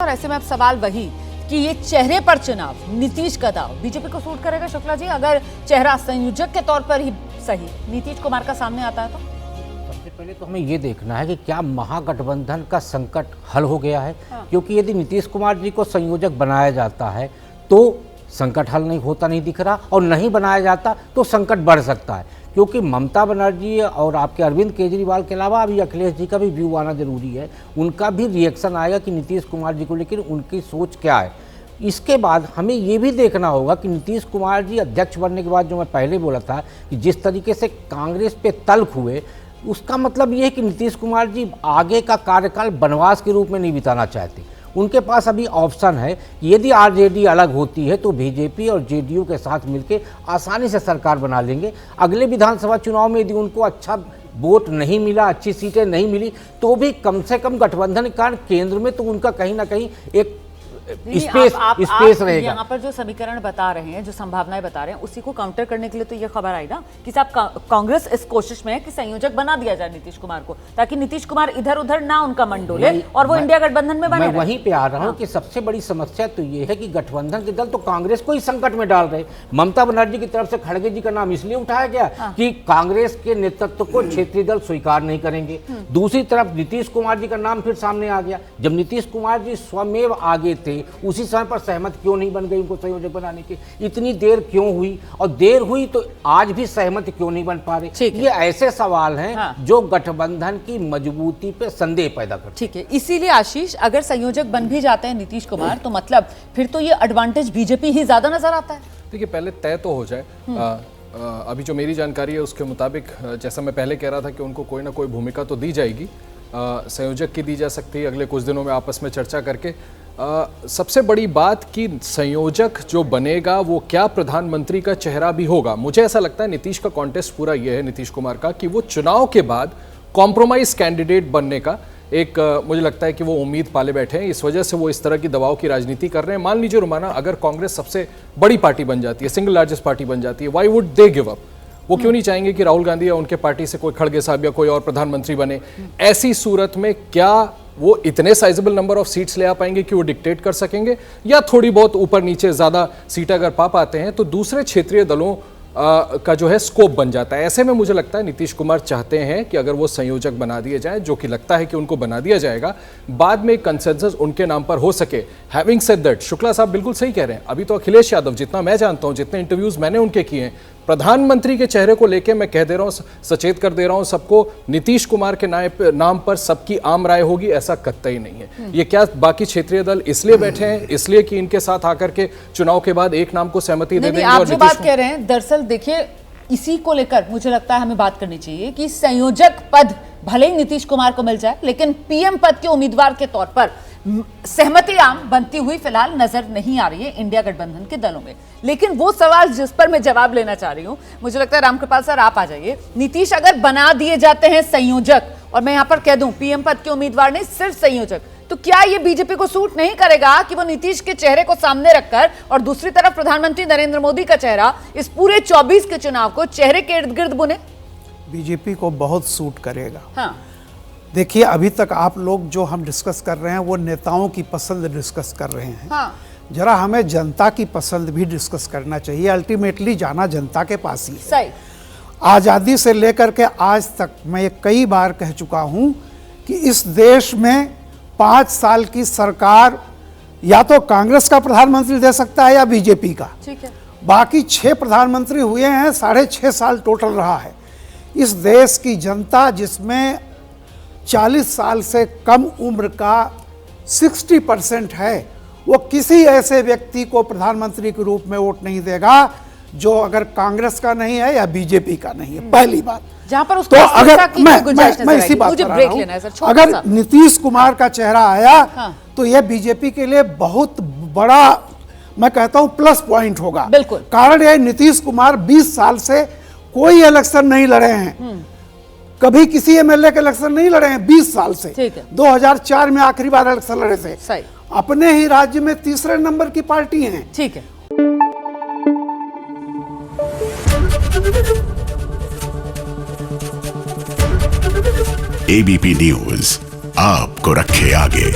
और ऐसे में अब सवाल वही कि ये चेहरे पर चुनाव, नीतीश का दाव बीजेपी को सूट करेगा शुक्ला जी? अगर चेहरा संयोजक के तौर पर ही सही नीतीश कुमार का सामने आता है तो सबसे पहले तो हमें ये देखना है कि क्या महागठबंधन का संकट हल हो गया है। क्योंकि यदि नीतीश कुमार जी को संयोजक बनाया जाता है तो संकट हल नहीं होता नहीं दिख रहा, और नहीं बनाया जाता तो संकट बढ़ सकता है। क्योंकि ममता बनर्जी और आपके अरविंद केजरीवाल के अलावा अभी अखिलेश जी का भी व्यू आना जरूरी है, उनका भी रिएक्शन आएगा कि नीतीश कुमार जी को लेकर उनकी सोच क्या है। इसके बाद हमें ये भी देखना होगा कि नीतीश कुमार जी अध्यक्ष बनने के बाद, जो मैं पहले बोला था कि जिस तरीके से कांग्रेस पे तल्ख हुए, उसका मतलब ये है कि नीतीश कुमार जी आगे का कार्यकाल वनवास के रूप में नहीं बिताना चाहते। उनके पास अभी ऑप्शन है कि यदि आरजेडी अलग होती है तो बीजेपी और जेडीयू के साथ मिलकर आसानी से सरकार बना लेंगे। अगले विधानसभा चुनाव में यदि उनको अच्छा वोट नहीं मिला, अच्छी सीटें नहीं मिली, तो भी कम से कम गठबंधन के कारण केंद्र में तो उनका कहीं ना कहीं एक स्पेस रहेगा। यहाँ पर जो समीकरण बता रहे हैं, जो संभावनाएं बता रहे हैं, उसी को काउंटर करने के लिए तो ये खबर आई ना कि साहब कांग्रेस इस कोशिश में है कि संयोजक बना दिया जाए नीतीश कुमार को, ताकि नीतीश कुमार इधर उधर ना उनका मन डोले और वो इंडिया गठबंधन में बने। मैं वहीं पे आ रहा हूँ कि सबसे बड़ी समस्या तो ये है कि गठबंधन के दल तो कांग्रेस को ही संकट में डाल रहे। ममता बनर्जी की तरफ से खड़गे जी का नाम इसलिए उठाया गया कि कांग्रेस के नेतृत्व को क्षेत्रीय दल स्वीकार नहीं करेंगे। दूसरी तरफ नीतीश कुमार जी का नाम फिर सामने आ गया। जब नीतीश कुमार जी स्वमेव आगे थे, उसी समय पर सहमत क्यों नहीं बन गई उनको संयोजक बनाने की? इतनी देर क्यों हुई? और देर हुई तो आज भी सहमत क्यों नहीं बन पा रहे? ये ऐसे सवाल हैं जो गठबंधन की मजबूती पे संदेह पैदा करते हैं। ठीक है, इसीलिए आशीष, अगर संयोजक बन भी जाते हैं नीतीश कुमार तो मतलब फिर तो ये एडवांटेज बीजेपी ही ज्यादा नजर आता है। देखिए, पहले तय तो हो जाए। अभी जो मेरी जानकारी है उसके मुताबिक, जैसा मैं पहले कह रहा था कि उनको कोई ना कोई भूमिका तो दी जाएगी, संयोजक की दी जा सकती है अगले कुछ दिनों में आपस में चर्चा करके। सबसे बड़ी बात कि संयोजक जो बनेगा वो क्या प्रधानमंत्री का चेहरा भी होगा। मुझे ऐसा लगता है नीतीश का कॉन्टेस्ट पूरा ये है, नीतीश कुमार का, कि वो चुनाव के बाद कॉम्प्रोमाइज कैंडिडेट बनने का एक मुझे लगता है कि वो उम्मीद पाले बैठे हैं। इस वजह से वो इस तरह की दबाव की राजनीति कर रहे हैं। मान लीजिए रुमाना, अगर कांग्रेस सबसे बड़ी पार्टी बन जाती है, सिंगल लार्जेस्ट पार्टी बन जाती है, why would they give up? वो क्यों नहीं चाहेंगे कि राहुल गांधी या उनके पार्टी से कोई खड़गे साहब या कोई और प्रधानमंत्री बने? ऐसी सूरत में क्या वो इतने साइजेबल नंबर ऑफ सीट्स ले आ पाएंगे कि वो डिक्टेट कर सकेंगे, या थोड़ी बहुत ऊपर नीचे ज्यादा सीट अगर पा पाते हैं तो दूसरे क्षेत्रीय दलों का जो है स्कोप बन जाता है? ऐसे में मुझे लगता है नीतीश कुमार चाहते हैं कि अगर वो संयोजक बना दिए जाएं, जो कि लगता है कि उनको बना दिया जाएगा, बाद में कंसेंसस उनके नाम पर हो सके। हैविंग सेड दैट, शुक्ला साहब बिल्कुल सही कह रहे हैं। अभी तो अखिलेश यादव, जितना मैं जानता हूं, जितने इंटरव्यूज मैंने उनके किए हैं, प्रधानमंत्री के चेहरे को लेकर मैं कह दे रहा हूं, सचेत कर दे रहा हूं सबको, नीतीश कुमार के नाम पर सबकी आम राय होगी, ऐसा कतई नहीं है। ये क्या बाकी क्षेत्रीय दल इसलिए बैठे हैं, इसलिए कि इनके साथ आकर के चुनाव के बाद एक नाम को सहमति दे देंगे? आप जो बात कह रहे हैं, दरअसल देखिए, इसी को लेकर मुझे लगता है हमें बात करनी चाहिए कि संयोजक पद भले ही नीतीश कुमार को मिल जाए, लेकिन पीएम पद के उम्मीदवार के तौर पर सहमति आम बनती हुई फिलहाल नजर नहीं आ रही है इंडिया गठबंधन के दलों में। लेकिन वो सवाल जिस पर मैं जवाब लेना चाह रही हूं, मुझे लगता है रामकृपाल सर आप आ जाइए। नीतीश अगर बना दिए जाते हैं संयोजक, और मैं यहां पर कह दूं पीएम पद के उम्मीदवार नहीं, सिर्फ संयोजक, तो क्या ये बीजेपी को सूट नहीं करेगा कि वो नीतीश के चेहरे को सामने रखकर और दूसरी तरफ प्रधानमंत्री नरेंद्र मोदी का चेहरा इस पूरे 24 के चुनाव को चेहरे के इर्द गिर्द बुने? बीजेपी को बहुत सूट करेगा। हाँ। देखिए, अभी तक आप लोग जो हम डिस्कस कर रहे हैं वो नेताओं की पसंद डिस्कस कर रहे हैं। हाँ। जरा हमें जनता की पसंद भी डिस्कस करना चाहिए। अल्टीमेटली जाना जनता के पास ही है। सही। आज़ादी से लेकर के आज तक मैं ये कई बार कह चुका हूं कि इस देश में 5 साल की सरकार या तो कांग्रेस का प्रधानमंत्री दे सकता है या बीजेपी का। ठीक है। बाकी 6 प्रधानमंत्री हुए हैं, 6.5 साल टोटल रहा है। इस देश की जनता, जिसमें 40 साल से कम उम्र का 60% है, वो किसी ऐसे व्यक्ति को प्रधानमंत्री के रूप में वोट नहीं देगा जो अगर कांग्रेस का नहीं है या बीजेपी का नहीं है। पहली बात। जहां पर उसको तो अगर मैं इसी बात मुझे कर ब्रेक रहा लेना है सर, हूं, अगर नीतीश कुमार का चेहरा आया तो यह बीजेपी के लिए बहुत बड़ा, मैं कहता हूं, प्लस पॉइंट होगा। बिल्कुल। कारण यह, नीतीश कुमार 20 साल से कोई इलेक्शन नहीं लड़े हैं, कभी किसी एमएलए के इलेक्शन नहीं लड़े हैं 20 साल से। 2004 में आखिरी बार इलेक्शन लड़े थे। सही। अपने ही राज्य में तीसरे नंबर की पार्टी है। ठीक है। एबीपी न्यूज आपको रखे आगे।